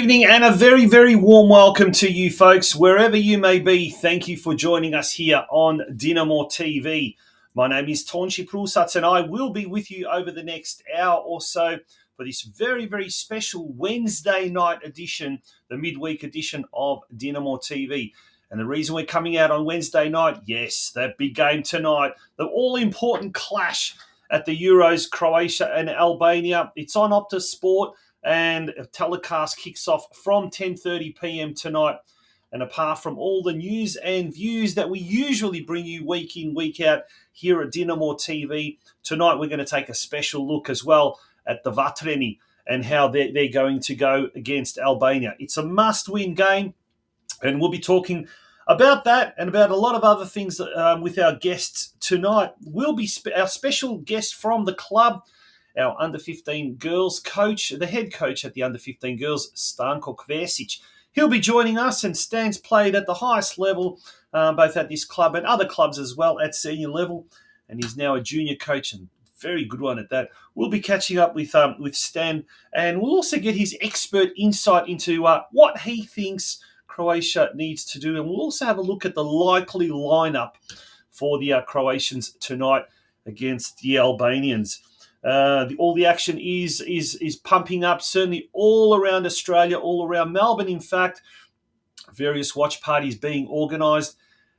evening and a very, very warm welcome to you folks, wherever you may be. Thank you for joining us here on DinamoTV. My name is Tonchi Prusats and I will be with you over the next hour or so for this very, very special Wednesday night edition, the midweek edition of DinamoTV. And the reason we're coming out on Wednesday night, yes, that big game tonight, the all-important clash at the Euros, Croatia and Albania. It's on Optus Sport. And a telecast kicks off from 10:30 p.m. tonight. And apart from all the news and views that we usually bring you week in, week out here at DinamoTV, tonight we're going to take a special look as well at the Vatreni and how they're going to go against Albania. It's a must-win game, and we'll be talking about that and about a lot of other things with our guests tonight. Will be our special guest from the club, our under-15 girls coach, the head coach at the under-15 girls, Stanko Kvesic. He'll be joining us, and Stan's played at the highest level, both at this club and other clubs as well at senior level, and he's now a junior coach, and very good one at that. We'll be catching up with Stan, and we'll also get his expert insight into what he thinks Croatia needs to do, and we'll also have a look at the likely lineup for the Croatians tonight against the Albanians. All the action is pumping up, certainly all around Australia, all around Melbourne, in fact. Various watch parties being organised.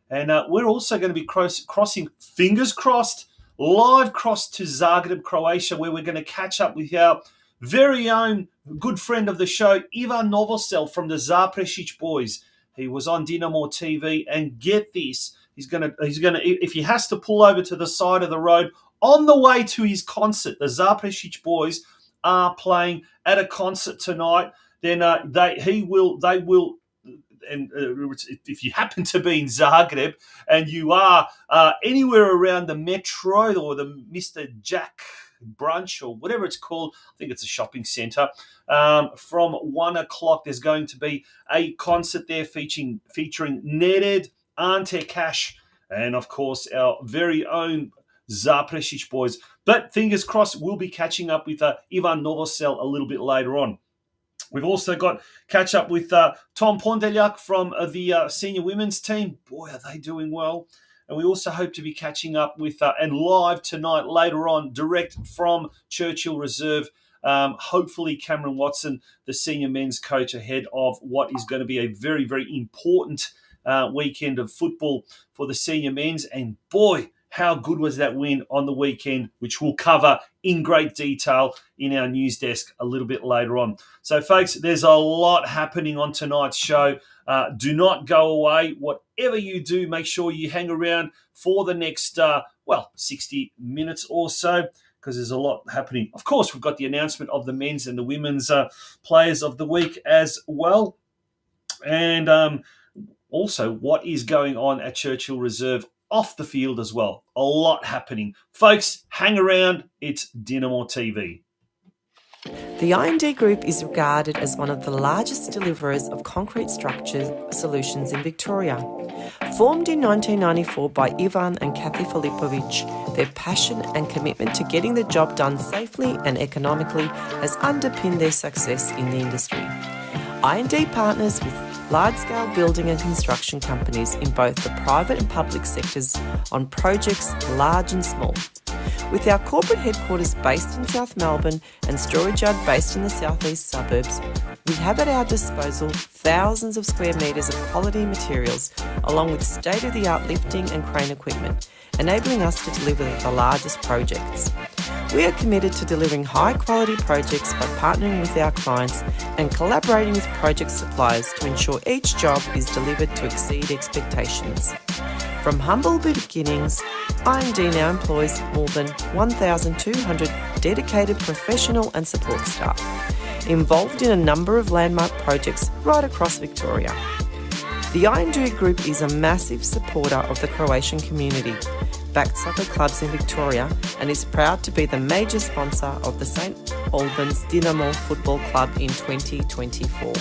And we're also going to be crossing, fingers crossed, live cross to Zagreb, Croatia, where we're going to catch up with our very own good friend of the show, Ivan Novosel from the Zaprešić boys. He was on DinamoTV, and get this, he's gonna if he has to pull over to the side of the road on the way to his concert. The Zaprešić boys are playing at a concert tonight. Then they will. And if you happen to be in Zagreb and you are anywhere around the Metro or the Mr. Jack brunch or whatever it's called, I think it's a shopping centre, from 1 o'clock there's going to be a concert there featuring Nered, Ante Cash, and of course our very own Zaprešić boys. But fingers crossed, we'll be catching up with Ivan Novosel a little bit later on. We've also got catch up with Tom Pondeljak from the senior women's team. Boy, are they doing well. And we also hope to be catching up with, and live tonight, later on, direct from Churchill Reserve, hopefully Cameron Watson, the senior men's coach, ahead of what is going to be a very, very important weekend of football for the senior men's. And boy, how good was that win on the weekend, which we'll cover in great detail in our news desk a little bit later on. So, folks, there's a lot happening on tonight's show. Do not go away. Whatever you do, make sure you hang around for the next, 60 minutes or so, because there's a lot happening. Of course, we've got the announcement of the men's and the women's players of the week as well. And also what is going on at Churchill Reserve off the field as well. A lot happening. Folks, hang around. It's DinamoTV. The I&D Group is regarded as one of the largest deliverers of concrete structure solutions in Victoria. Formed in 1994 by Ivan and Kathy Filipovic, their passion and commitment to getting the job done safely and economically has underpinned their success in the industry. I&D partners with large-scale building and construction companies in both the private and public sectors on projects large and small. With our corporate headquarters based in South Melbourne and storage yard based in the southeast suburbs, we have at our disposal thousands of square metres of quality materials, along with state-of-the-art lifting and crane equipment, enabling us to deliver the largest projects. We are committed to delivering high-quality projects by partnering with our clients and collaborating with project suppliers to ensure each job is delivered to exceed expectations. From humble beginnings, I&D now employs more than 1,200 dedicated professional and support staff, involved in a number of landmark projects right across Victoria. The I&D Group is a massive supporter of the Croatian community, backed soccer clubs in Victoria, and is proud to be the major sponsor of the St Albans Dinamo Football Club in 2024.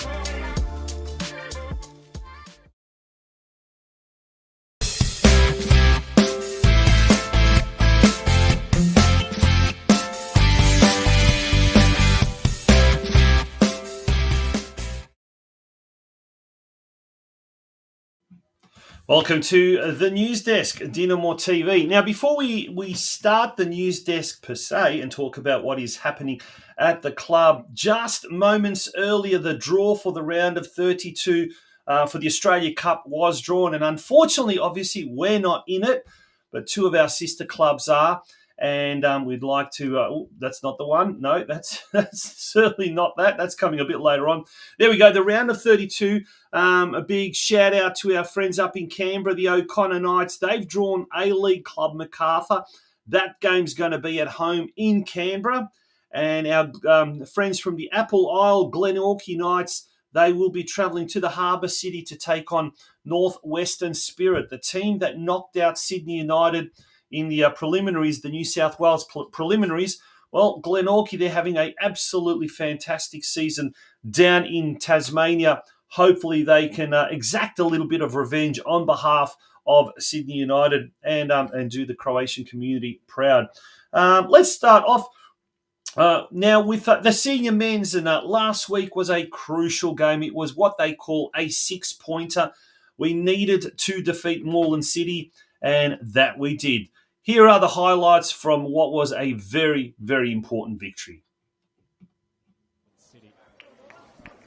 Welcome to the news desk, DinamoTV. Now, before we start the news desk per se and talk about what is happening at the club, just moments earlier, the draw for the round of 32 for the Australia Cup was drawn. And unfortunately, obviously, we're not in it, but two of our sister clubs are. And we'd like to, that's not the one. No, that's certainly not that. That's coming a bit later on. There we go, the round of 32. A big shout out to our friends up in Canberra, the O'Connor Knights. They've drawn A-League club Macarthur. That game's going to be at home in Canberra. And our friends from the Apple Isle, Glenorchy Knights, they will be travelling to the Harbour City to take on Northwestern Spirit, the team that knocked out Sydney United in the preliminaries, the New South Wales preliminaries. Well, Glenorchy, they're having an absolutely fantastic season down in Tasmania. Hopefully they can exact a little bit of revenge on behalf of Sydney United and do the Croatian community proud. Let's start off now with the senior men's. And last week was a crucial game. It was what they call a six-pointer. We needed to defeat Moreland City, and that we did. Here are the highlights from what was a very, very important victory.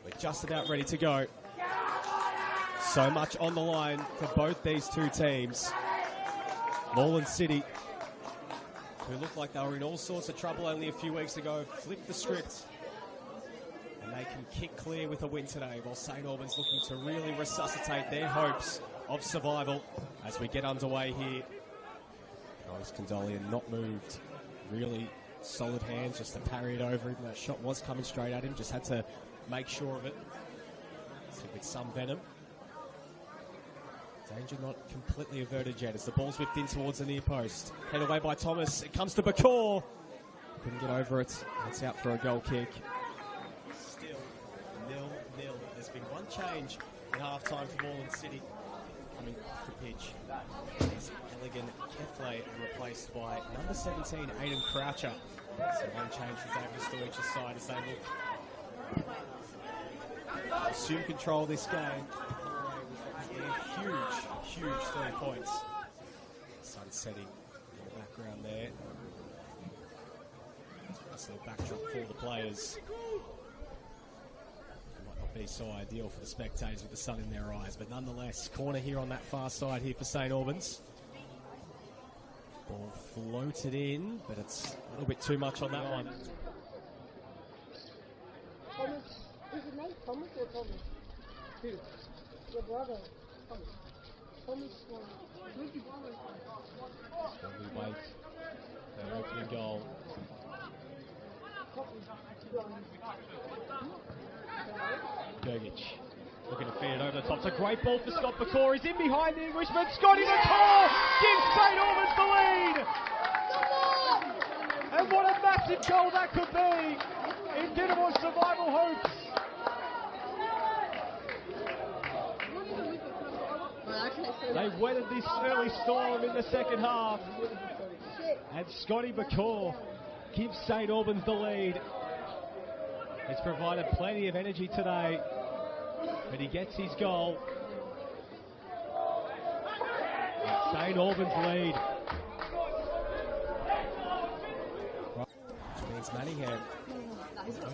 We're just about ready to go. So much on the line for both these two teams. Moreland City, who looked like they were in all sorts of trouble only a few weeks ago, flipped the script. And they can kick clear with a win today, while St Albans looking to really resuscitate their hopes of survival as we get underway here. Nice Condolian not moved. Really solid hands just to parry it over, even though that shot was coming straight at him. Just had to make sure of it. So with some venom. Danger not completely averted yet as the ball's whipped in towards the near post. Head away by Thomas. It comes to Bakor. Couldn't get over it. It's out for a goal kick. Still 0-0. There's been one change in half-time for Moreland City coming off the pitch. It's Elegant Keflay replaced by number 17, Aidan Croucher. So one change from David Stoich's side as they look assume control of this game. Huge 3 points. Sun setting in the background there. Nice little backdrop for the players. Might not be so ideal for the spectators with the sun in their eyes, but nonetheless, corner here on that far side here for St Albans. Ball floated in, but it's a little bit too much on that one. Thomas, is it named Thomas or Thomas? Who? Your brother. Thomas. We wait. Their opening goal. Gergic looking to feed it over the top. It's a great ball for Scott Bakor. He's in behind the Englishman. Scotty Bakor gives St Albans the lead. And what a massive goal that could be in Dinamo's survival hopes. They weathered this early storm in the second half. And Scotty Bakor gives St Albans the lead. He's provided plenty of energy today, but he gets his goal. St Albans lead. Which means Manningham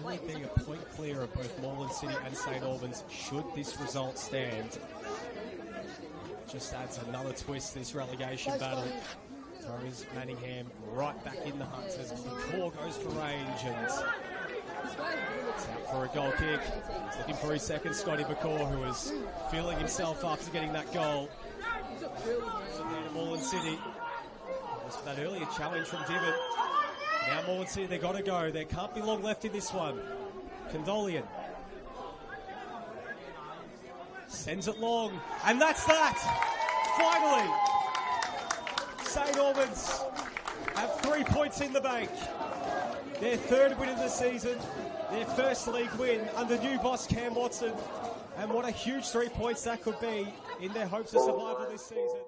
only being a point clear of both Moreland City and St Albans should this result stand. Just adds another twist to this relegation battle. Throws Manningham right back in the hunt as Bakor goes for range, and it's out for a goal kick. He's looking for his second, Scotty Bakor, who was feeling himself after getting that goal. Moreland City. Was for that earlier challenge from Divot. Now Moreland City, they've got to go. There can't be long left in this one. Condolian sends it long, and that's that. Finally, St Albans have 3 points in the bank. Their third win of the season, their first league win under new boss Cam Watson, and what a huge 3 points that could be in their hopes of survival this season.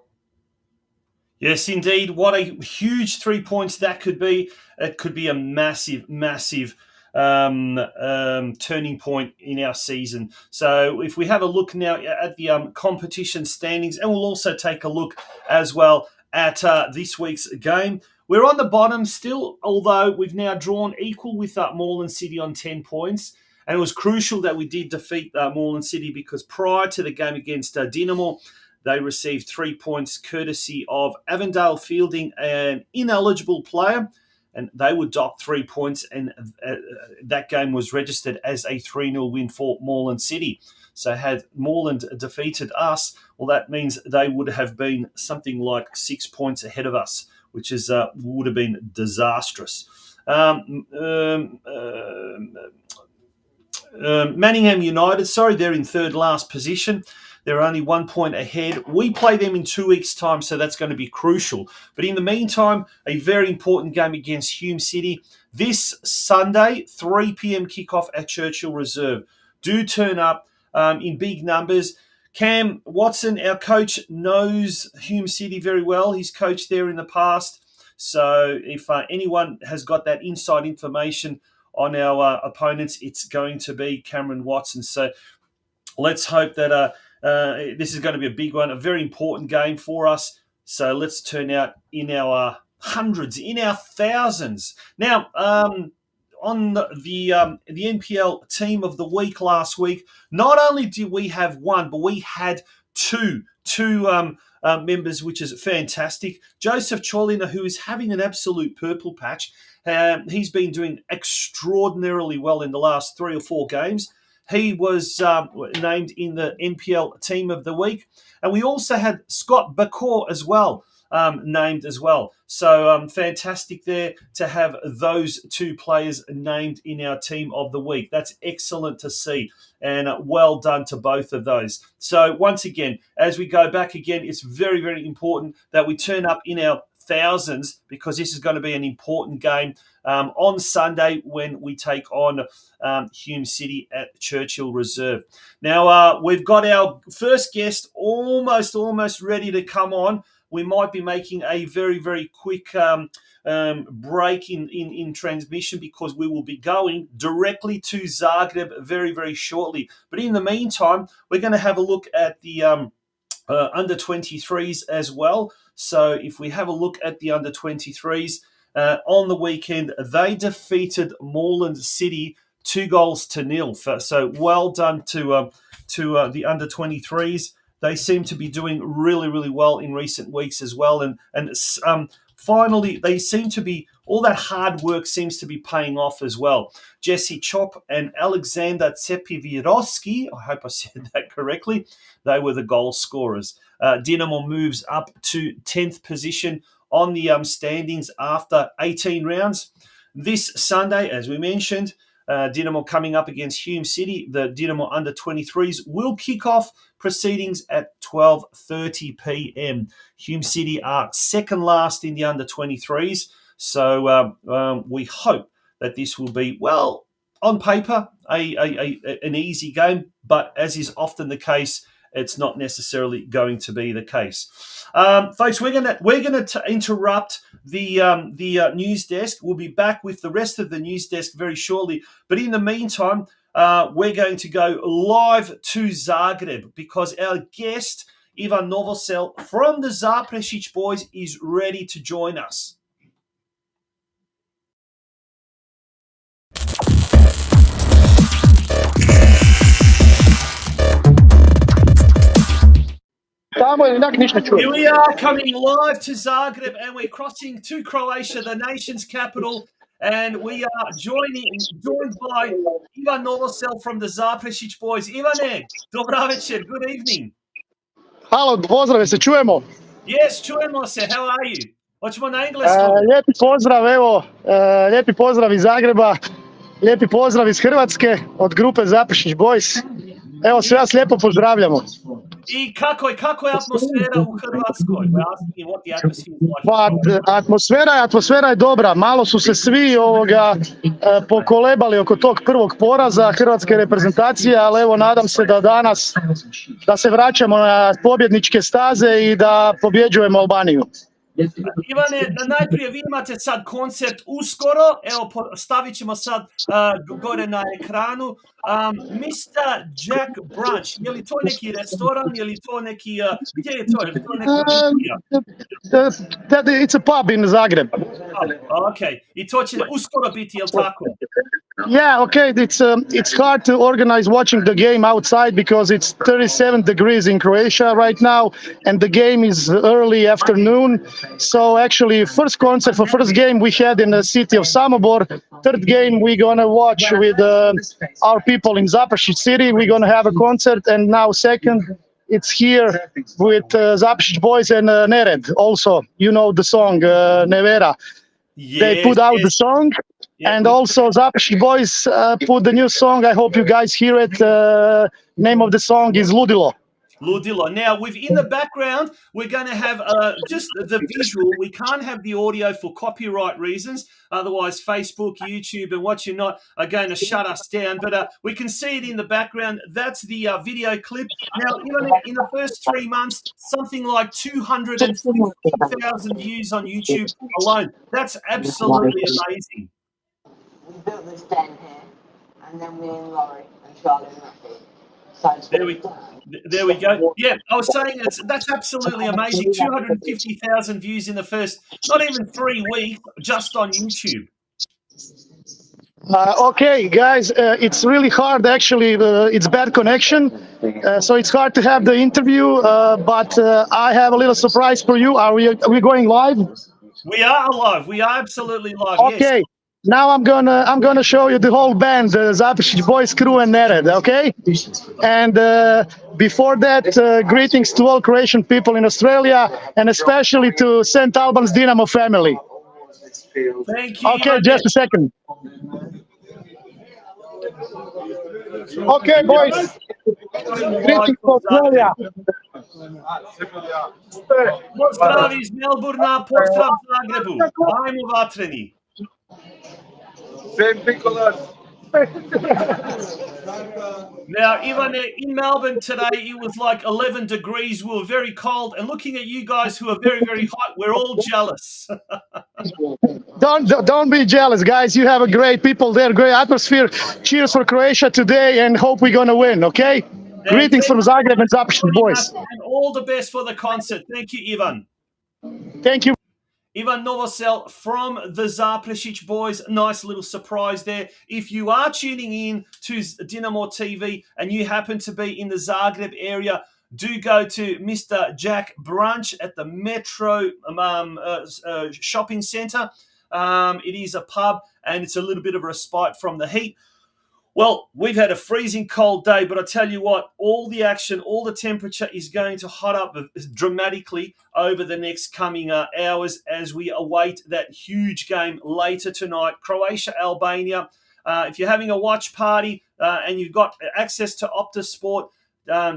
Yes, indeed. What a huge 3 points that could be. It could be a massive turning point in our season. So if we have a look now at the competition standings, and we'll also take a look as well at this week's game. We're on the bottom still, although we've now drawn equal with Moreland City on 10 points. And it was crucial that we did defeat Moreland City, because prior to the game against Dinamo, they received 3 points courtesy of Avondale fielding an ineligible player, and they were docked 3 points, and that game was registered as a 3-0 win for Moreland City. So had Moreland defeated us, well, that means they would have been something like 6 points ahead of us, which is would have been disastrous. Manningham United, they're in third last position. They're only 1 point ahead. We play them in 2 weeks' time, so that's going to be crucial. But in the meantime, a very important game against Hume City this Sunday, 3 p.m. kickoff at Churchill Reserve. Do turn up in big numbers. Cam Watson, our coach, knows Hume City very well. He's coached there in the past. So if anyone has got that inside information on our opponents, it's going to be Cameron Watson. So let's hope that this is going to be a big one, a very important game for us. So let's turn out in our hundreds, in our thousands. Now, on the NPL team of the week last week, not only did we have one, but we had two members, which is fantastic. Joseph Cholina, who is having an absolute purple patch. He's been doing extraordinarily well in the last 3 or 4 games. He was named in the NPL Team of the Week. And we also had Scott Bakor as well, named as well. So fantastic there to have those 2 players named in our Team of the Week. That's excellent to see, and well done to both of those. So once again, as we go back again, it's very, very important that we turn up in our thousands, because this is going to be an important game on Sunday when we take on Hume City at Churchill Reserve. Now, we've got our first guest almost ready to come on. We might be making a very, very quick break in transmission, because we will be going directly to Zagreb very, very shortly. But in the meantime, we're going to have a look at the under 23s as well. So if we have a look at the under 23s, on the weekend, they defeated Moreland City 2-0. So well done to the under 23s. They seem to be doing really, really well in recent weeks as well. And finally, they seem to be, all that hard work seems to be paying off as well. Jesse Chop and Alexander Tsepivirovsky, I hope I said that correctly, they were the goal scorers. Dinamo moves up to 10th position on the standings after 18 rounds. This Sunday, as we mentioned, Dinamo coming up against Hume City. The Dinamo under 23s will kick off proceedings at 12:30 p.m. Hume City are second last in the under 23s. So we hope that this will be, well, on paper, an easy game, but as is often the case, it's not necessarily going to be the case. Folks, we're gonna interrupt the news desk. We'll be back with the rest of the news desk very shortly. But in the meantime, we're going to go live to Zagreb, because our guest, Ivan Novosel from the Zaprešić boys, is ready to join us. Here we are coming live to Zagreb, and we're crossing to Croatia, the nation's capital, and we are joined by Ivan Novosel from the Zaprešić boys. Ivane, dobar večer, good evening. Halo, pozdrav, se čujemo? Yes, čujemo se, how are you? Hoćemo na engleskom. Lijepi pozdrav, evo, lijepi pozdrav iz Zagreba, lijepi pozdrav iz Hrvatske, od grupe Zaprešić boys. Evo, sve vas lijepo pozdravljamo. I kako je atmosfera u Hrvatskoj? Pa, atmosfera je dobra. Malo su se svi pokolebali oko tog prvog poraza hrvatske reprezentacije, ali evo, nadam se da danas da se vraćamo na pobjedničke staze i da pobjeđujemo Albaniju. Ivane, najprije vi imate sad koncert uskoro, evo stavit ćemo sad gore na ekranu. Mr. Jack Brunch, je li to neki restoran, je li to neki, gdje je to? Je li to neka birtija? It's a pub in Zagreb. Ok, i to će uskoro biti, jel tako? Yeah, okay. It's hard to organize watching the game outside because it's 37 degrees in Croatia right now, and the game is early afternoon. So actually, first concert for first game we had in the city of Samobor. Third game we're gonna watch with our people in Zaprešić city. We're gonna have a concert, and now second, it's here with Zaprešić boys and Nered. Also, you know the song Nevera. Yes, They put out the song. Yeah. And also Zaprešić boys put the new song. I hope you guys hear it. Name of the song is Ludilo. Ludilo. Now, in the background, we're going to have just the visual. We can't have the audio for copyright reasons. Otherwise, Facebook, YouTube, and what you're not are going to shut us down. But we can see it in the background. That's the video clip. Now, even in the first 3 months, something like 250,000 views on YouTube alone. That's absolutely amazing. We built this den here, and then me and Laurie and Charlie and Matthew. There we go. Yeah, I was saying that's absolutely amazing. 250,000 views in the first, not even 3 weeks, just on YouTube. Okay, guys, it's really hard. Actually, it's bad connection, so it's hard to have the interview. But I have a little surprise for you. Are we going live? We are live. We are absolutely live. Okay. Yes. Now I'm gonna show you the whole band, the Zaprešić boys crew and Nered, okay? And before that, greetings to all Croatian people in Australia, and especially to St. Albans Dinamo family. Thank you. Okay, just a second. Okay, boys. Greetings to Australia. Pozdrav iz Melburna, pozdrav Zagrebu. Ajmo vatreni. St. Nicholas. Now, Ivane, in Melbourne today, it was like 11 degrees. We were very cold. And looking at you guys who are very, very hot, we're all jealous. Don't be jealous, guys. You have a great people there, great atmosphere. Cheers for Croatia today, and hope we're going to win, okay? Greetings from Zagreb and Zaprešić boys. And all the best for the concert. Thank you, Ivan. Thank you. Ivan Novosel from the Zaprešić boys. Nice little surprise there. If you are tuning in to DinamoTV and you happen to be in the Zagreb area, do go to Mr. Jack Brunch at the Metro shopping centre. It is a pub and it's a little bit of a respite from the heat. Well, we've had a freezing cold day, but I tell you what, all the action, all the temperature is going to hot up dramatically over the next coming hours as we await that huge game later tonight. Croatia, Albania. If you're having a watch party and you've got access to Optus Sport,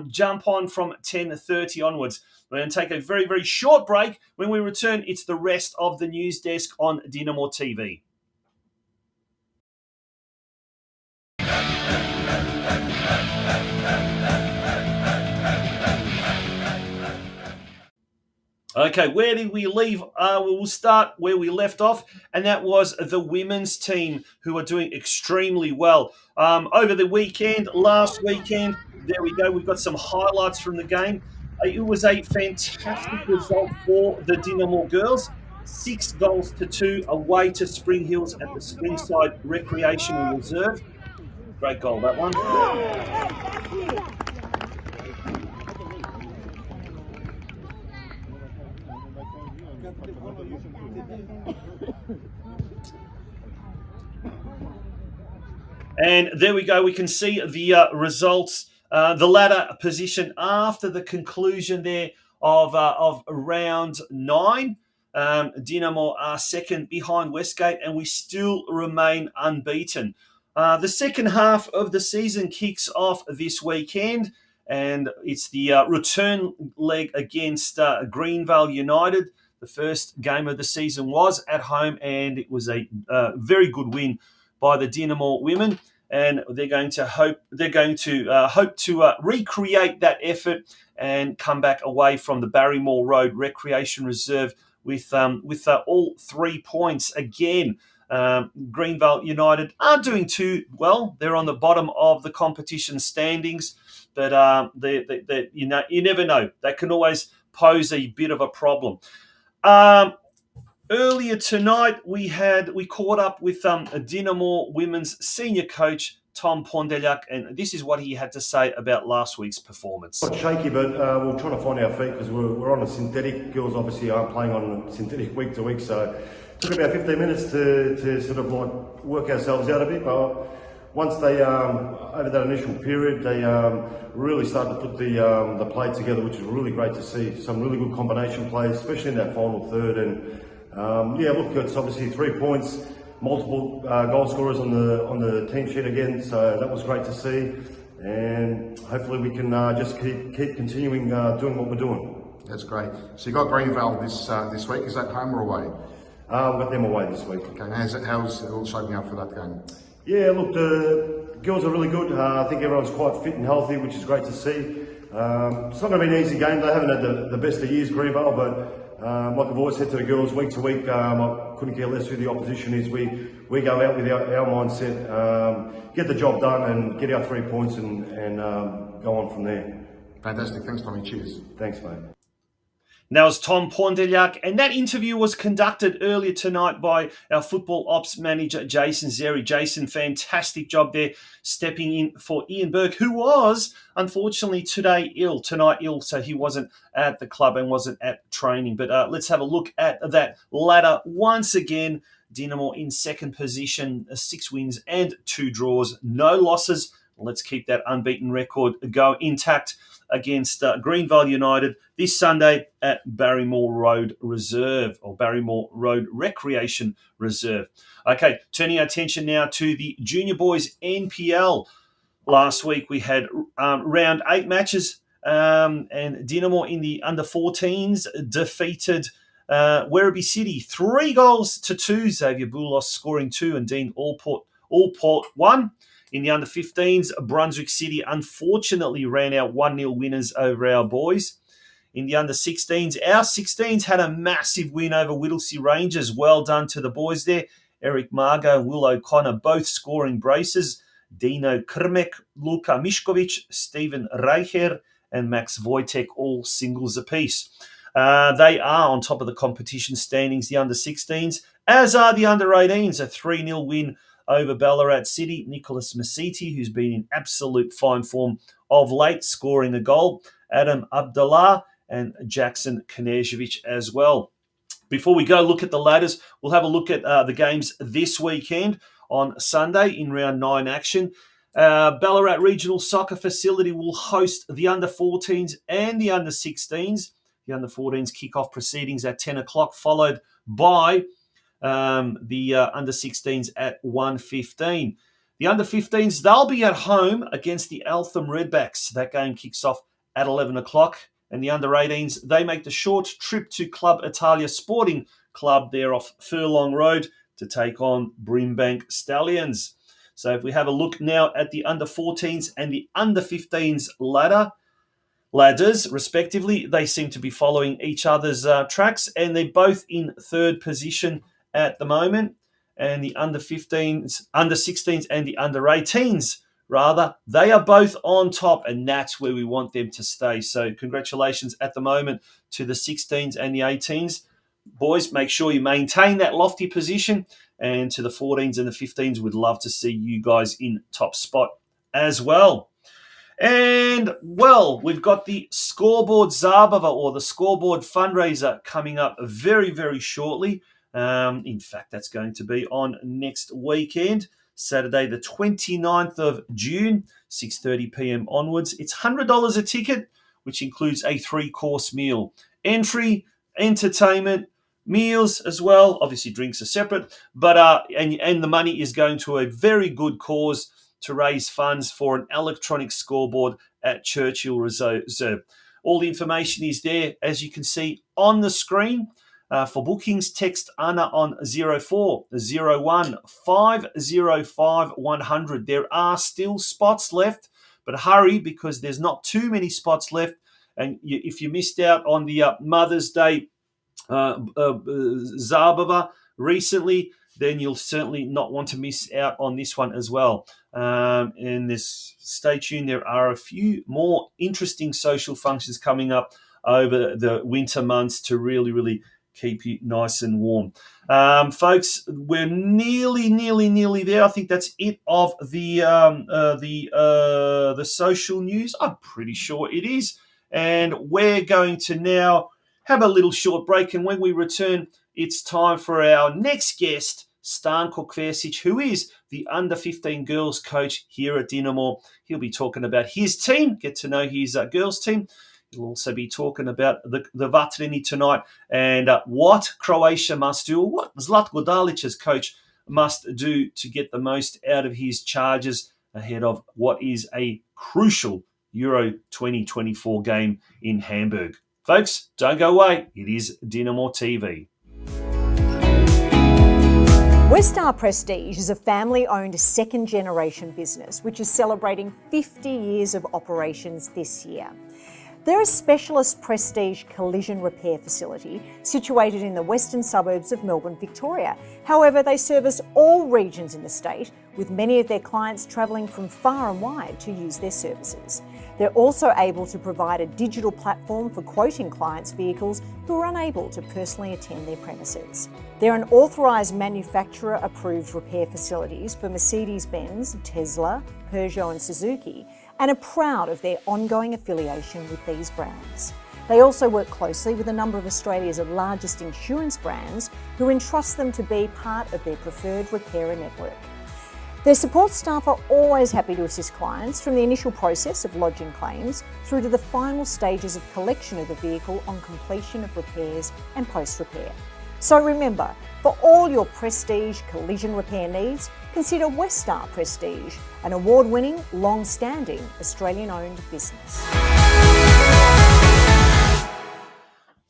jump on from 10:30 onwards. We're going to take a very, very short break. When we return, it's the rest of the news desk on DinamoTV. Okay, where did we leave? We'll start where we left off, and that was the women's team who are doing extremely well. Over the weekend, last weekend, there we go. We've got some highlights from the game. It was a fantastic result for the Dinamo girls. 6-2 away to Spring Hills at the Springside Recreational Reserve. Great goal, that one. And there we go. We can see the results, the ladder position after the conclusion there of round 9. Dinamo are second behind Westgate, and we still remain unbeaten. The second half of the season kicks off this weekend, and it's the return leg against Greenvale United. The first game of the season was at home, and it was a very good win by the Dinamo women, and they're going to hope to recreate that effort and come back away from the Barrymore Road Recreation Reserve with all 3 points again. Greenvale United aren't doing too well. They're on the bottom of the competition standings, but you never know. They can always pose a bit of a problem. Earlier tonight, we caught up with Dinamo women's senior coach Tom Pondelyak, and this is what he had to say about last week's performance. Not shaky, but we're trying to find our feet because we're on a synthetic. Girls obviously aren't playing on a synthetic week to week, so it took about 15 minutes to sort of like work ourselves out a bit. But once they over that initial period, they really started to put the play together, which was really great to see. Some really good combination plays, especially in that final third. And look, it's obviously 3 points. Multiple goal scorers on the team sheet again, so that was great to see, and hopefully we can just keep continuing doing what we're doing. That's great. So you got Greenvale this week. Is that home or away? We've got them away this week. Okay. How's it all shaping up for that game? Yeah, look, the girls are really good. I think everyone's quite fit and healthy, which is great to see. It's not going to be an easy game. They haven't had the best of years, Greenvale, but like I've always said to the girls, week to week, I couldn't care less who the opposition is. We go out with our mindset, get the job done, and get our 3 points, and go on from there. Fantastic. Thanks, Tommy. Cheers. Thanks, mate. Now it's Tom Pondelyak, and that interview was conducted earlier tonight by our football ops manager, Jason Zeri. Jason, fantastic job there, stepping in for Ian Burke, who was, unfortunately, tonight ill, so he wasn't at the club and wasn't at training. But let's have a look at that ladder once again. Dinamo in second position, 6 wins and 2 draws, no losses. Let's keep that unbeaten record intact against Greenvale United this Sunday at Barrymore Road Reserve, or Barrymore Road Recreation Reserve. Okay, turning our attention now to the Junior Boys NPL. Last week we had round 8 matches, and Dinamo in the under-14s defeated Werribee City 3-2. Xavier Boulos scoring 2 and Dean Allport 1. In the under-15s, Brunswick City unfortunately ran out 1-0 winners over our boys. In the under-16s, our 16s had a massive win over Whittlesea Rangers. Well done to the boys there. Eric Margo and Will O'Connor both scoring braces. Dino Krmek, Luka Mišković, Stephen Reicher and Max Wojtek all singles apiece. They are on top of the competition standings, the under-16s, as are the under-18s, a 3-0 win over Ballarat City. Nicholas Masiti, who's been in absolute fine form of late, scoring a goal. Adam Abdullah and Jackson Knežević as well. Before we go look at the ladders, we'll have a look at the games this weekend on Sunday in round 9 action. Ballarat Regional Soccer Facility will host the under-14s and the under-16s. The under-14s kick-off proceedings at 10 o'clock, followed by the under-16s at 1:15. The under-15s, they'll be at home against the Eltham Redbacks. That game kicks off at 11 o'clock. And the under-18s, they make the short trip to Club Italia Sporting Club there off Furlong Road to take on Brimbank Stallions. So if we have a look now at the under-14s and the under-15s ladders, respectively, they seem to be following each other's tracks, and they're both in third position at the moment. And the under-15s, under-16s and the under-18s, rather, they are both on top, and that's where we want them to stay. So congratulations at the moment to the 16s and the 18s. Boys, make sure you maintain that lofty position. And to the 14s and the 15s, we'd love to see you guys in top spot as well. And, well, we've got the Scoreboard Zabava, or the Scoreboard Fundraiser, coming up very, very shortly. In fact, that's going to be on next weekend, Saturday the 29th of June, 6:30 p.m. onwards. It's $100 a ticket, which includes a 3-course meal. Entry, entertainment, meals as well. Obviously, drinks are separate, but and the money is going to a very good cause to raise funds for an electronic scoreboard at Churchill Reserve. All the information is there, as you can see on the screen. For bookings, text Anna on 0401 505 100. There are still spots left, but hurry, because there's not too many spots left. And if you missed out on the Mother's Day Zabava recently, then you'll certainly not want to miss out on this one as well. And stay tuned. There are a few more interesting social functions coming up over the winter months to really, really keep you nice and warm. Folks, we're nearly there. I think that's it of the social news. I'm pretty sure it is. And we're going to now have a little short break. And when we return, it's time for our next guest, Stanko Kversic, who is the under-15 girls coach here at Dinamo. He'll be talking about his team, get to know his girls team. He'll also be talking about the Vatreni tonight and what Croatia must do, or what Zlatko Dalic's coach must do to get the most out of his charges ahead of what is a crucial Euro 2024 game in Hamburg. Folks, don't go away. It is DinamoTV. Westar Prestige is a family-owned second-generation business which is celebrating 50 years of operations this year. They're a specialist prestige collision repair facility situated in the western suburbs of Melbourne, Victoria. However, they service all regions in the state, with many of their clients travelling from far and wide to use their services. They're also able to provide a digital platform for quoting clients' vehicles who are unable to personally attend their premises. They're an authorised manufacturer-approved repair facilities for Mercedes-Benz, Tesla, Peugeot and Suzuki, and are proud of their ongoing affiliation with these brands. They also work closely with a number of Australia's largest insurance brands who entrust them to be part of their preferred repairer network. Their support staff are always happy to assist clients from the initial process of lodging claims through to the final stages of collection of the vehicle on completion of repairs and post-repair. So remember, for all your prestige collision repair needs, consider Westar Prestige, an award-winning, long-standing Australian-owned business.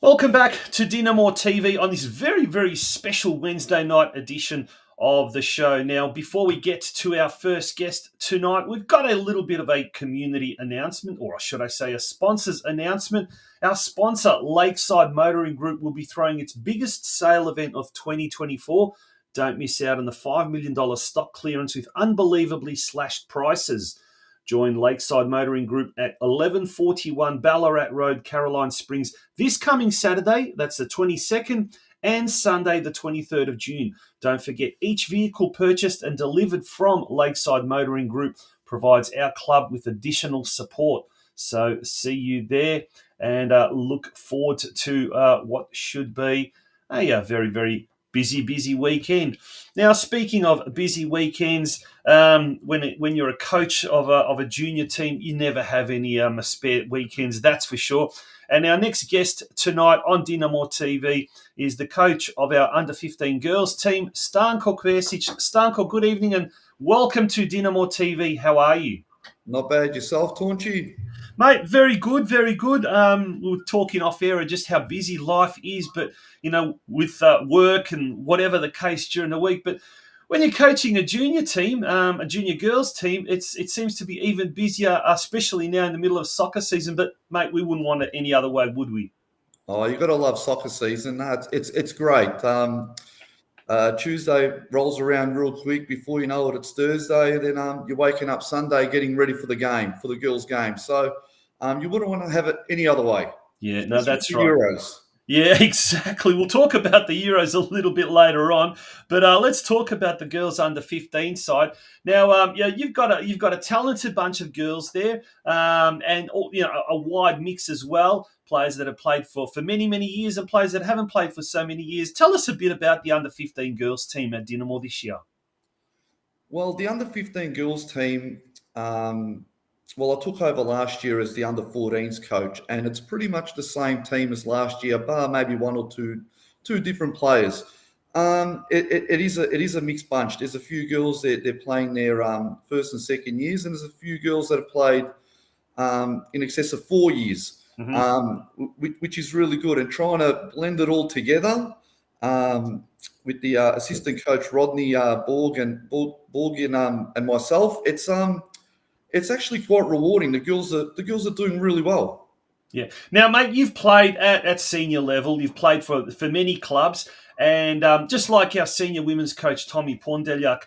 Welcome back to DinamoTV on this very, very special Wednesday night edition of the show. Now, before we get to our first guest tonight, we've got a little bit of a community announcement, or should I say a sponsor's announcement. Our sponsor, Lakeside Motoring Group, will be throwing its biggest sale event of 2024. Don't miss out on the $5 million stock clearance with unbelievably slashed prices. Join Lakeside Motoring Group at 1141 Ballarat Road, Caroline Springs, this coming Saturday, that's the 22nd, and Sunday, the 23rd of June. Don't forget, each vehicle purchased and delivered from Lakeside Motoring Group provides our club with additional support. So see you there, and look forward to what should be a very, very busy weekend. Now, speaking of busy weekends, when you're a coach of a junior team, you never have any spare weekends, that's for sure. And our next guest tonight on DinamoTV is the coach of our under-15 girls team, Stanko Kversic. Stanko, good evening and welcome to DinamoTV. How are you? Not bad. Yourself, Taunchy? Mate, very good, very good. We were talking off air of just how busy life is, but, you know, with work and whatever the case during the week. But when you're coaching a junior team, a junior girls team, it seems to be even busier, especially now in the middle of soccer season. But, mate, we wouldn't want it any other way, would we? Oh, you've got to love soccer season. It's great. Tuesday rolls around real quick. Before you know it, it's Thursday. Then you're waking up Sunday getting ready for the game, for the girls' game. So you wouldn't want to have it any other way. Yeah, no, that's right. Euros. Yeah, exactly. We'll talk about the Euros a little bit later on, but let's talk about the girls under 15 side. Now, you've got a talented bunch of girls there, and a wide mix as well. Players that have played for many years and players that haven't played for so many years. Tell us a bit about the under 15 girls team at Dinamo this year. Well, the under 15 girls team. Well, I took over last year as the under-14s coach, and it's pretty much the same team as last year, bar maybe one or two different players. It is a mixed bunch. There's a few girls they're playing their first and second years, and there's a few girls that have played in excess of 4 years, which is really good. And trying to blend it all together with the assistant coach Rodney Borgin and myself, it's actually quite rewarding. The girls are doing really well. Yeah. Now, mate, you've played at senior level. You've played for many clubs. And just like our senior women's coach, Tommy Pondeljak,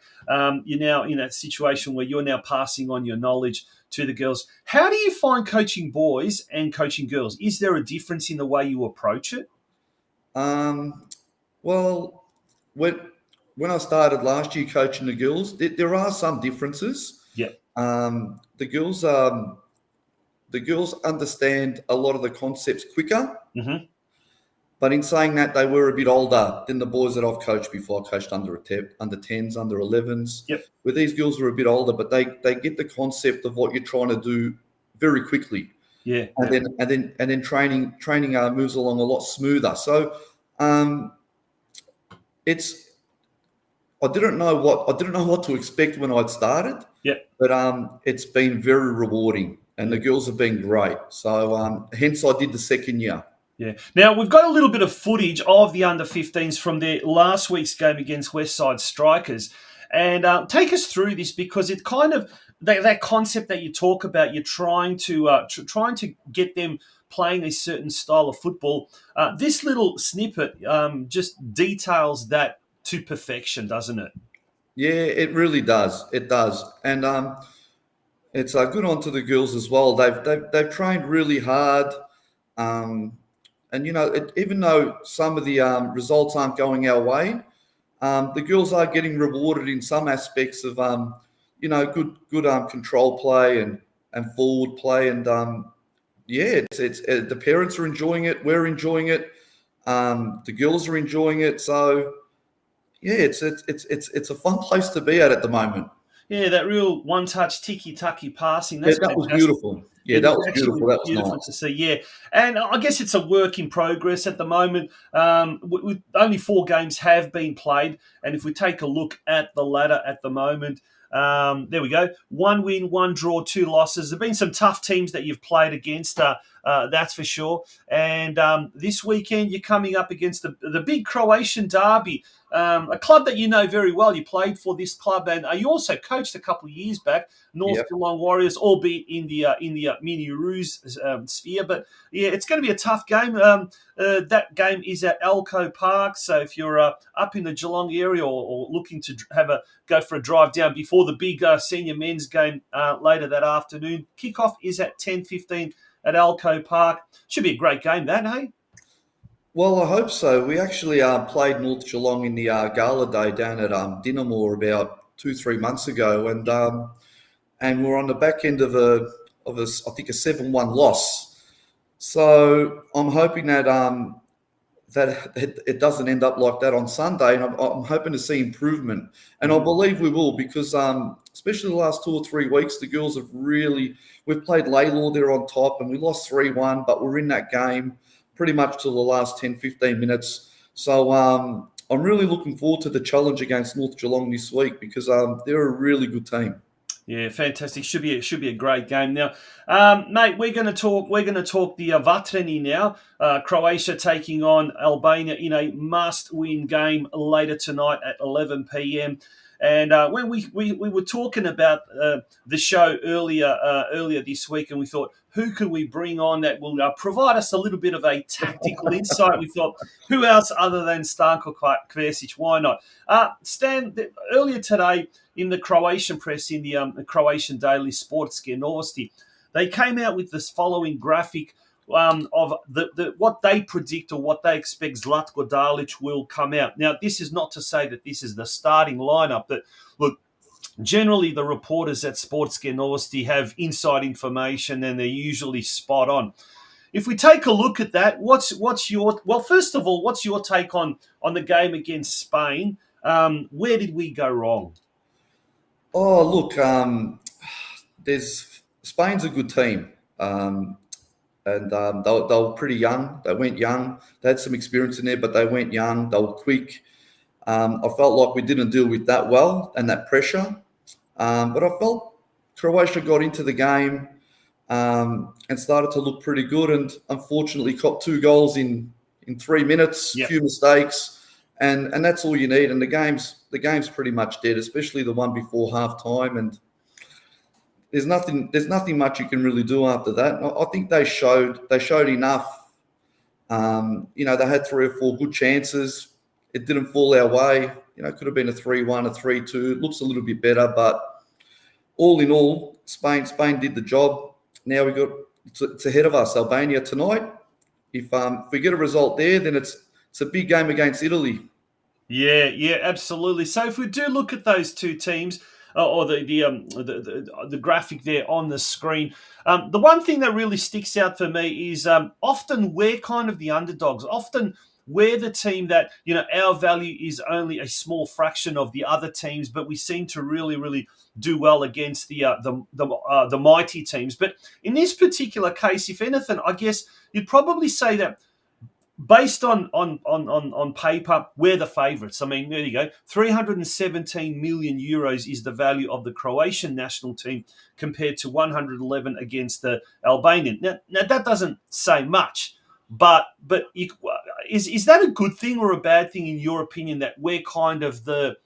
you're now in that situation where you're now passing on your knowledge to the girls. How do you find coaching boys and coaching girls? Is there a difference in the way you approach it? Well, when I started last year coaching the girls, there are some differences. Yeah. The girls understand a lot of the concepts quicker. Mm-hmm. But in saying that, they were a bit older than the boys that I've coached before. I coached under 10s, under 11s. Yep. Where these girls were a bit older, but they get the concept of what you're trying to do very quickly. Yeah. And then training moves along a lot smoother. So it's I didn't know what to expect when I'd started. Yeah. But it's been very rewarding, and the girls have been great. So hence I did the second year. Yeah. Now, we've got a little bit of footage of the under-15s from their last week's game against Westside Strikers. And take us through this, because it kind of, that concept that you talk about, you're trying to get them playing a certain style of football. This little snippet just details that to perfection, doesn't it? Yeah, it really does. It does. And it's good on to the girls as well. They've trained really hard. And, even though some of the results aren't going our way, the girls are getting rewarded in some aspects of, good control play and forward play. And, it's the parents are enjoying it. We're enjoying it. The girls are enjoying it. So, yeah, it's a fun place to be at the moment. Yeah, that real one-touch ticky-tacky passing. That was beautiful. Yeah, that was beautiful. That was beautiful nice to see. Yeah, and I guess it's a work in progress at the moment. Only 4 games have been played, and if we take a look at the ladder at the moment, there we go. 1 win, 1 draw, 2 losses. There've been some tough teams that you've played against. That's for sure. And this weekend, you're coming up against the big Croatian derby, a club that you know very well. You played for this club, and you also coached a couple of years back, North Geelong Warriors, albeit in the Mini Roos sphere. But yeah, it's going to be a tough game. That game is at Elko Park. So if you're up in the Geelong area or looking to go for a drive down before the big senior men's game later that afternoon, kickoff is at 10:15 at Elko Park. Should be a great game, that, hey? Well, I hope so. We actually played North Geelong in the gala day down at Dinamo about 2-3 months ago, and we're on the back end of a I think a 7-1 loss. So I'm hoping that that it doesn't end up like that on Sunday, and I'm hoping to see improvement, and I believe we will, because especially the last 2 or 3 weeks, the girls have we've played Laylaw there on top, and we lost 3-1, but we're in that game pretty much till the last 10-15 minutes. So I'm really looking forward to the challenge against North Geelong this week, because they're a really good team. Yeah, fantastic. Should be a great game. Now, mate, we're going to talk the Vatreni now. Croatia taking on Albania in a must-win game later tonight at 11 p.m. And when we were talking about the show earlier this week, and we thought, who could we bring on that will provide us a little bit of a tactical insight? We thought, who else other than Stanko Kversic? Why not? Stan, earlier today in the Croatian press, in the Croatian daily Sportske Novosti, they came out with this following graphic of what they predict or what they expect Zlatko Dalic will come out. Now, this is not to say that this is the starting lineup, but look, generally the reporters at Sportske Novosti have inside information, and they're usually spot on. If we take a look at that, what's your first of all, what's your take on the game against Spain? Where did we go wrong? Oh, look, Spain's a good team. And they were pretty young. They went young. They had some experience in there, but they went young. They were quick. I felt like we didn't deal with that well and that pressure. But I felt Croatia got into the game and started to look pretty good, and unfortunately caught 2 goals in 3 minutes, a few mistakes, and that's all you need. And the game's pretty much dead, especially the one before half time. And there's nothing much you can really do after that. I think they showed enough. They had 3 or 4 good chances. It didn't fall our way. It could have been a 3-1, a 3-2. It looks a little bit better, but all in all, Spain did the job. Now it's ahead of us. Albania tonight. If we get a result there, then it's a big game against Italy. Yeah, absolutely. So if we do look at those two teams, or the graphic there on the screen, the one thing that really sticks out for me is often we're kind of the underdogs. Often we're the team that our value is only a small fraction of the other teams, but we seem to really do well against the mighty teams. But in this particular case, if anything, I guess you'd probably say that, based on paper, we're the favourites. I mean, there you go. 317 million euros is the value of the Croatian national team compared to 111 against the Albanian. Now that doesn't say much, but is that a good thing or a bad thing in your opinion, that we're kind of the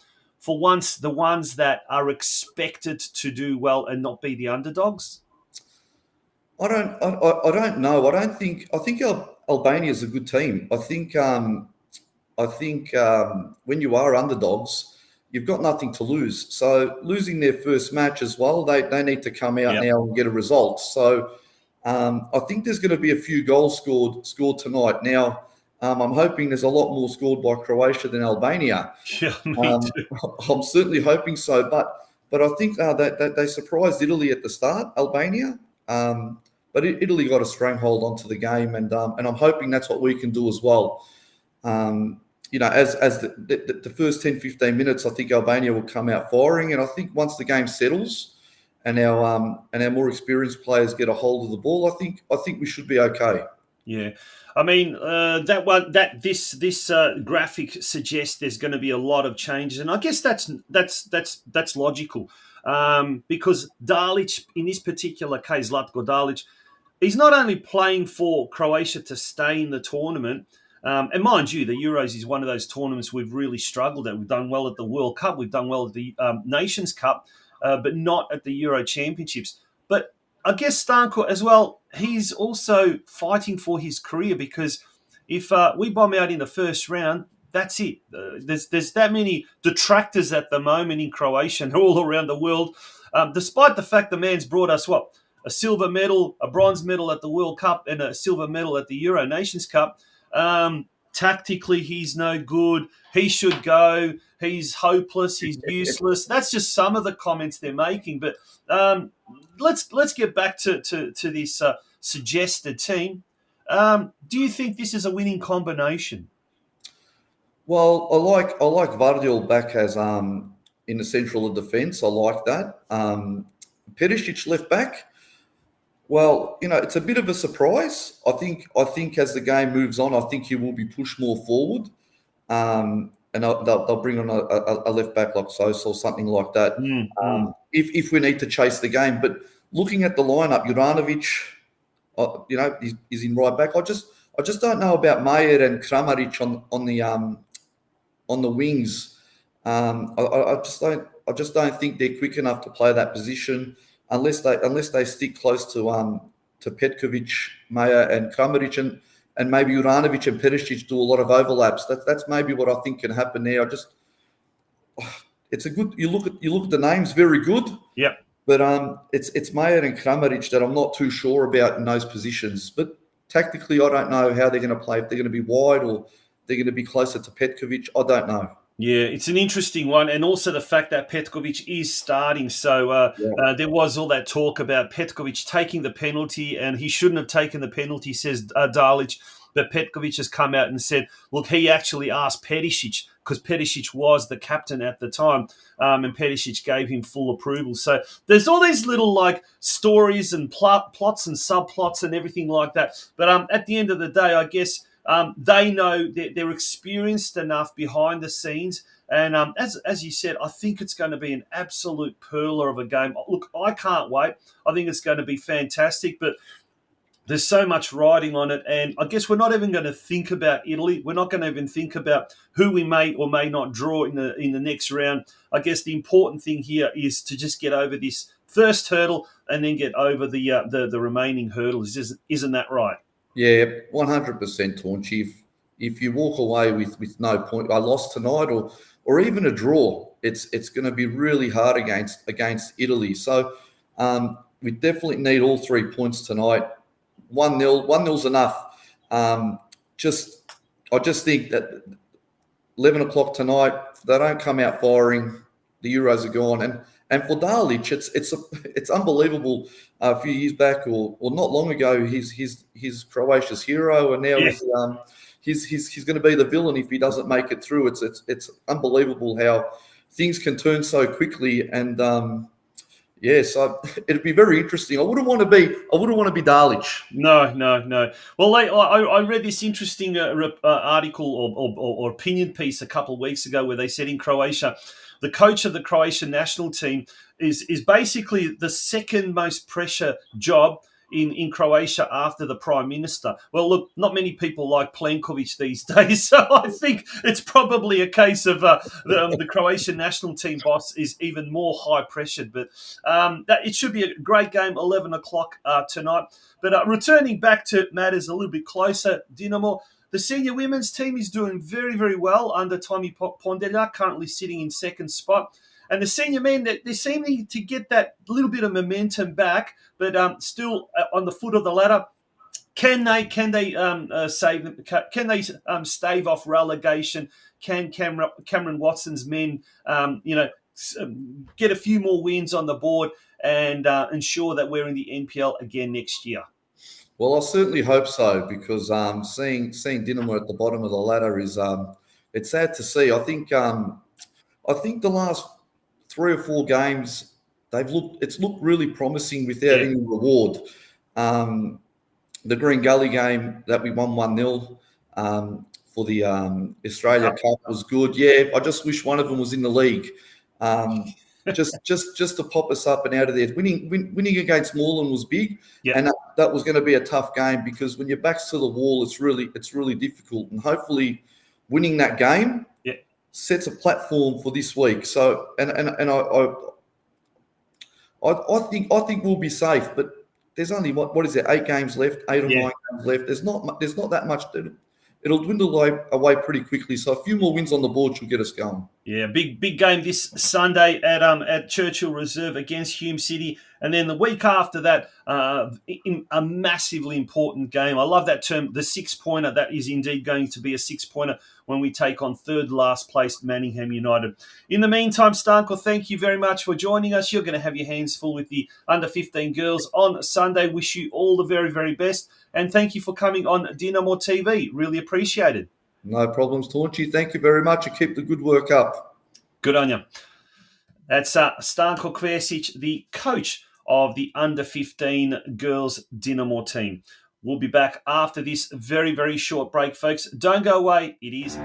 ones that are expected to do well and not be the underdogs? I don't know. I think Albania is a good team. I think when you are underdogs, you've got nothing to lose. So losing their first match as well, they need to come out now and get a result. So I think there's going to be a few goals scored tonight. Now I'm hoping there's a lot more scored by Croatia than Albania. Yeah, me too. I'm certainly hoping so. But I think that they surprised Italy at the start, Albania. But Italy got a stranglehold onto the game, and I'm hoping that's what we can do as well. As the first 10, 15 minutes, I think Albania will come out firing, and I think once the game settles and our more experienced players get a hold of the ball, I think we should be okay. Yeah, I mean this graphic suggests there's going to be a lot of changes, and I guess that's logical, because Dalic, in this particular case, Zlatko Dalic, he's not only playing for Croatia to stay in the tournament, and mind you, the Euros is one of those tournaments we've really struggled at. We've done well at the World Cup, we've done well at the Nations Cup, but not at the Euro Championships. But I guess Stanko as well, he's also fighting for his career, because if we bomb out in the first round, that's it. There's that many detractors at the moment in Croatia and all around the world, despite the fact the man's brought us, a silver medal, a bronze medal at the World Cup, and a silver medal at the Euro Nations Cup. Tactically, he's no good. He should go. He's hopeless. He's useless. That's just some of the comments they're making. But let's get back to this suggested team. Do you think this is a winning combination? Well, I like Vardiol back as in the central of defence. I like that. Perisic left back. Well, it's a bit of a surprise. I think as the game moves on, I think he will be pushed more forward, and they'll bring on a left back like Sosa or something like that. If we need to chase the game. But looking at the lineup, Juranovic, is in right back. I just don't know about Mayer and Kramaric on the wings. I just don't think they're quick enough to play that position. Unless they stick close to Petkovic, Mayer, and Kramaric, and maybe Juranovic and Perisic do a lot of overlaps. That's maybe what I think can happen there. It's a good. You look at the names, very good. Yeah. But it's Mayer and Kramaric that I'm not too sure about in those positions. But tactically, I don't know how they're going to play. If they're going to be wide or they're going to be closer to Petkovic, I don't know. Yeah, it's an interesting one, and also the fact that Petkovic is starting. So there was all that talk about Petkovic taking the penalty, and he shouldn't have taken the penalty, says Dalic. But Petkovic has come out and said, look, he actually asked Perisic, because Perisic was the captain at the time, and Perisic gave him full approval. So there's all these little stories and plots and subplots and everything like that. But at the end of the day, I guess they know they're experienced enough behind the scenes. And as you said, I think it's going to be an absolute pearler of a game. Look, I can't wait. I think it's going to be fantastic. But there's so much riding on it. And I guess we're not even going to think about Italy. We're not going to even think about who we may or may not draw in the next round. I guess the important thing here is to just get over this first hurdle and then get over the remaining hurdles. Isn't that right? Yeah, 100%, Taunchy. If you walk away with no point, I lost tonight, or even a draw, it's going to be really hard against Italy. So we definitely need all 3 points tonight. 1-0, 1-0's enough. I just think that 11 o'clock tonight, if they don't come out firing, the Euros are gone. And for Dalic, it's unbelievable. A few years back, or not long ago, he's Croatia's hero, and now he's going to be the villain if he doesn't make it through. It's unbelievable how things can turn so quickly, and so it'd be very interesting. I wouldn't want to be Dalic. No. Well, I read this interesting article or opinion piece a couple of weeks ago where they said in Croatia, the coach of the Croatian national team is basically the second most pressure job in Croatia after the Prime Minister. Well, look, not many people like Plenković these days, so I think it's probably a case of the Croatian national team boss is even more high-pressured. But it should be a great game, 11 o'clock tonight. But returning back to matters a little bit closer, Dinamo, the senior women's team is doing very, very well under Tommy Pondelja, currently sitting in second spot. And the senior men, they're seeming to get that little bit of momentum back, but still on the foot of the ladder. Can they stave off relegation? Can Cameron Watson's men, get a few more wins on the board and ensure that we're in the NPL again next year? Well, I certainly hope so, because seeing Dinamo at the bottom of the ladder is it's sad to see. I think the last 3 or 4 games it's looked really promising without any reward. The Green Gully game that we won 1-0 for the Australia Cup was good. Yeah, I just wish one of them was in the league. Just to pop us up and out of there. Winning against Moreland was big, and that was going to be a tough game, because when your back's to the wall, it's really difficult. And hopefully, winning that game sets a platform for this week. So, and I think we'll be safe. But there's only what is there, 8 games left, 8 or 9 games left. There's not that much. It'll dwindle away pretty quickly. So a few more wins on the board should get us going. Yeah, big game this Sunday at Churchill Reserve against Hume City, and then the week after that, a massively important game. I love that term, the 6-pointer. That is indeed going to be a 6-pointer when we take on third last placed Manningham United. In the meantime, Stanko, thank you very much for joining us. You're going to have your hands full with the under-15 girls on Sunday. Wish you all the very, very best, and thank you for coming on DinamoTV. Really appreciated. No problems, Taunchy. Thank you very much, and keep the good work up. Good on you. That's Stanko Kversic, the coach of the under-15 girls Dinamo team. We'll be back after this very, very short break, folks. Don't go away. It is...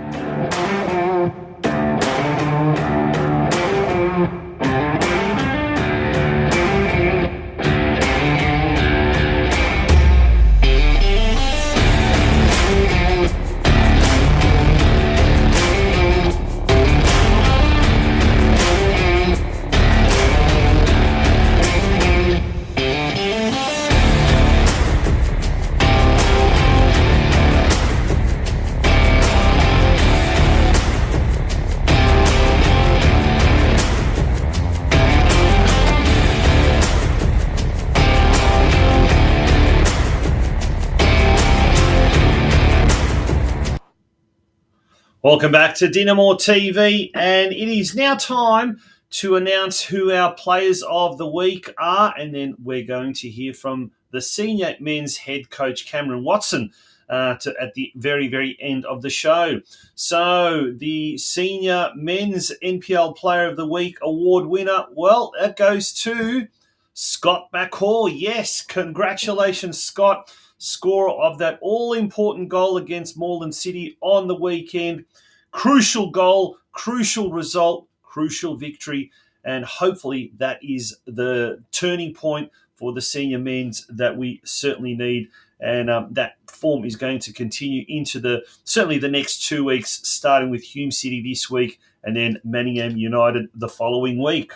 Welcome back to DinamoTV, and it is now time to announce who our players of the week are, and then we're going to hear from the senior men's head coach, Cameron Watson, at the very, very end of the show. So the senior men's NPL Player of the Week award winner, well, that goes to Scott McCaw. Yes, congratulations, Scott. Scorer of that all-important goal against Moreland City on the weekend. Crucial goal, crucial result, crucial victory, and hopefully that is the turning point for the senior men's that we certainly need, and that form is going to continue into certainly the next 2 weeks, starting with Hume City this week and then Manningham United the following week.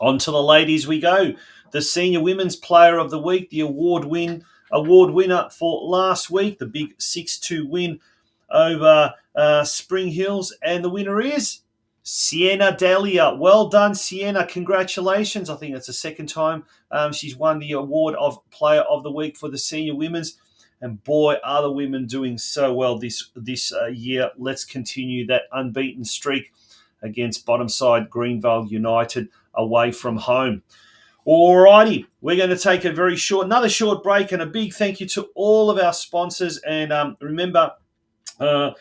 On to the ladies we go. The Senior Women's Player of the Week, the award winner for last week, the big 6-2 win over Spring Hills. And the winner is Sienna Dahlia. Well done, Sienna. Congratulations. I think it's the second time she's won the award of Player of the Week for the Senior Women's. And boy, are the women doing so well this year. Let's continue that unbeaten streak against bottom side Greenvale United away from home. Alrighty, we're going to take another short break, and a big thank you to all of our sponsors. And remember, the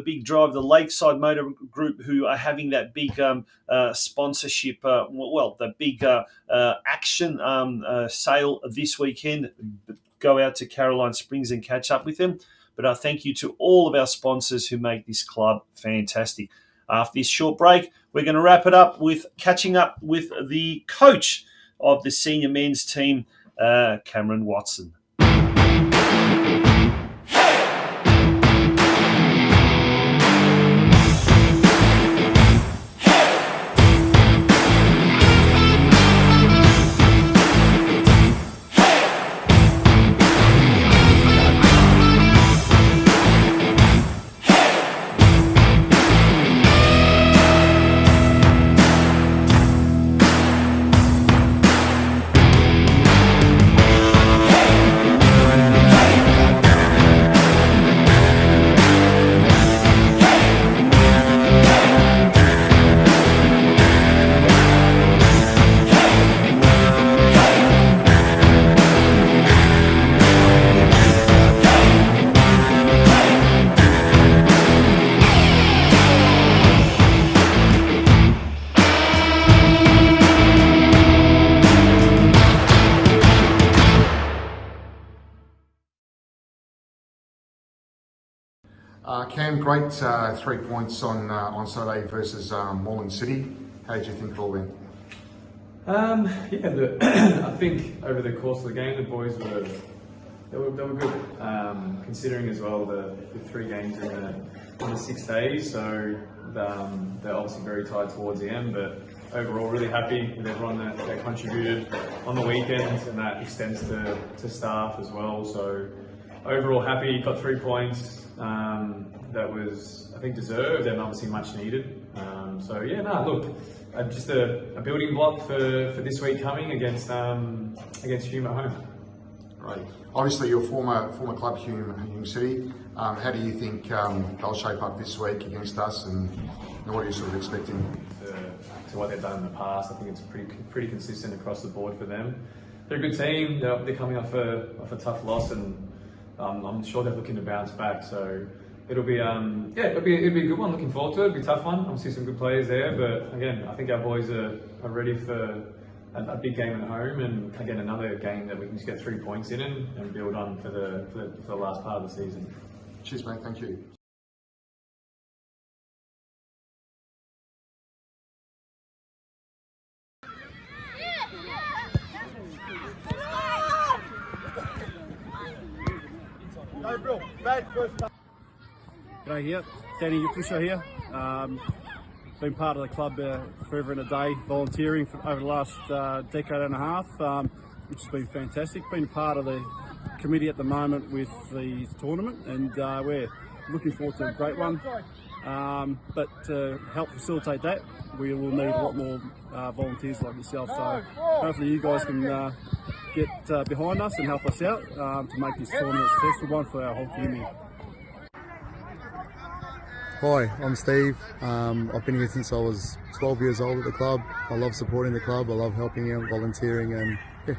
big drive, the Lakeside Motor Group, who are having that big sponsorship, the big action sale this weekend. Go out to Caroline Springs and catch up with them. But thank you to all of our sponsors who make this club fantastic. After this short break, we're going to wrap it up with catching up with the coach of the senior men's team, Cameron Watson. Cam, great 3 points on Saturday versus Moreland City. How did you think it all went? I think over the course of the game, the boys were good. Considering as well the 3 games in the 6 days, so they're obviously very tight towards the end. But overall, really happy with everyone that contributed on the weekends, and that extends to staff as well. So overall, happy. Got 3 points. That was, I think, deserved and obviously much needed. Just a building block for this week coming against Hume at home. Right. Obviously, your former club, Hume City. How do you think they'll shape up this week against us, and what are you sort of expecting? To what they've done in the past, I think it's pretty consistent across the board for them. They're a good team. They're coming off a tough loss, and I'm sure they're looking to bounce back. So it'll be a good one. Looking forward to it. It'll be a tough one. Obviously some good players there, but again, I think our boys are ready for a big game at home, and again another game that we can just get 3 points in and build on for the last part of the season. Cheers, mate. Thank you. G'day here, Danny Yupusha here. Been part of the club forever and a day, volunteering over the last decade and a half, which has been fantastic. Been part of the committee at the moment with the tournament, and we're looking forward to a great one. But to help facilitate that, we will need a lot more volunteers like yourself. So hopefully you guys can get behind us and help us out to make this tournament a successful one for our whole community. Hi, I'm Steve. I've been here since I was 12 years old at the club. I love supporting the club, I love helping out, volunteering, and yeah.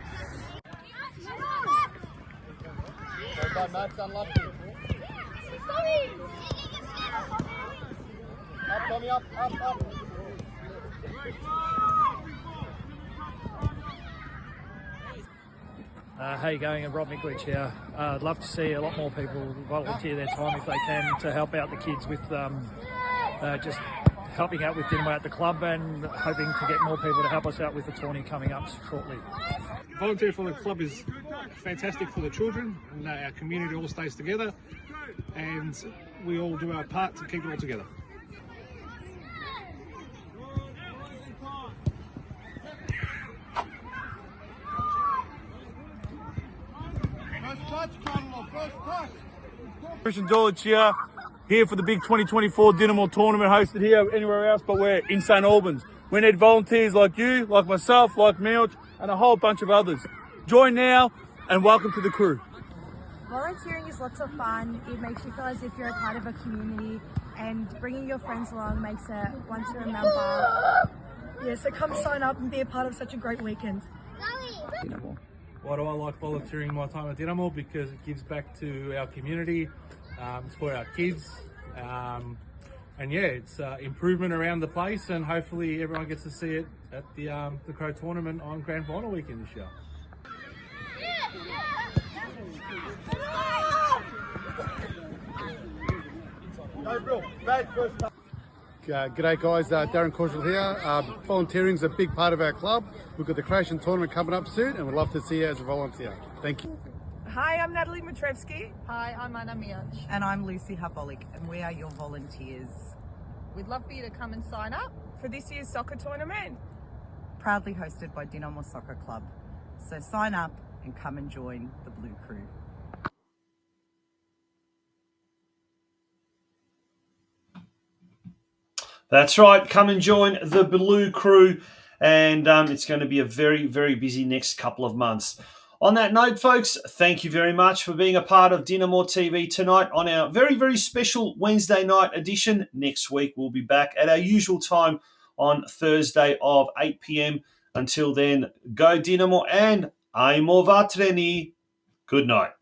How you going? Rob Mickledge here. I'd love to see a lot more people volunteer their time if they can to help out the kids with just helping out with Dynamo at the club, and hoping to get more people to help us out with the tourney coming up shortly. Volunteer for the club is fantastic for the children, and our community all stays together, and we all do our part to keep it all together. Christian Dulwich here for the big 2024 Dinamo tournament hosted here anywhere else, but we're in St Albans. We need volunteers like you, like myself, like Milch, and a whole bunch of others. Join now and welcome to the crew. Volunteering is lots of fun. It makes you feel as if you're a part of a community, and bringing your friends along makes it one to remember. Yeah, so come sign up and be a part of such a great weekend. Why do I like volunteering my time at Dinamo? Because it gives back to our community, it's for our kids, and yeah, it's improvement around the place, and hopefully everyone gets to see it at the Crow tournament on Grand Final weekend this year. G'day guys, Darren Cordial here. Volunteering is a big part of our club. We've got the Croatian tournament coming up soon and we'd love to see you as a volunteer. Thank you. Hi, I'm Natalie Matrevsky. Hi, I'm Anna Milch. And I'm Lucy Habolik, and we are your volunteers. We'd love for you to come and sign up For this year's soccer tournament. Proudly hosted by Dinamo Soccer Club. So sign up and come and join the Blue Crew. That's right. Come and join the Blue Crew, and it's going to be a very, very busy next couple of months. On that note, folks, thank you very much for being a part of Dinamo TV tonight on our very, very special Wednesday night edition. Next week, we'll be back at our usual time on Thursday of 8 p.m. Until then, go Dinamo and Ajmo Vatreni. Good night.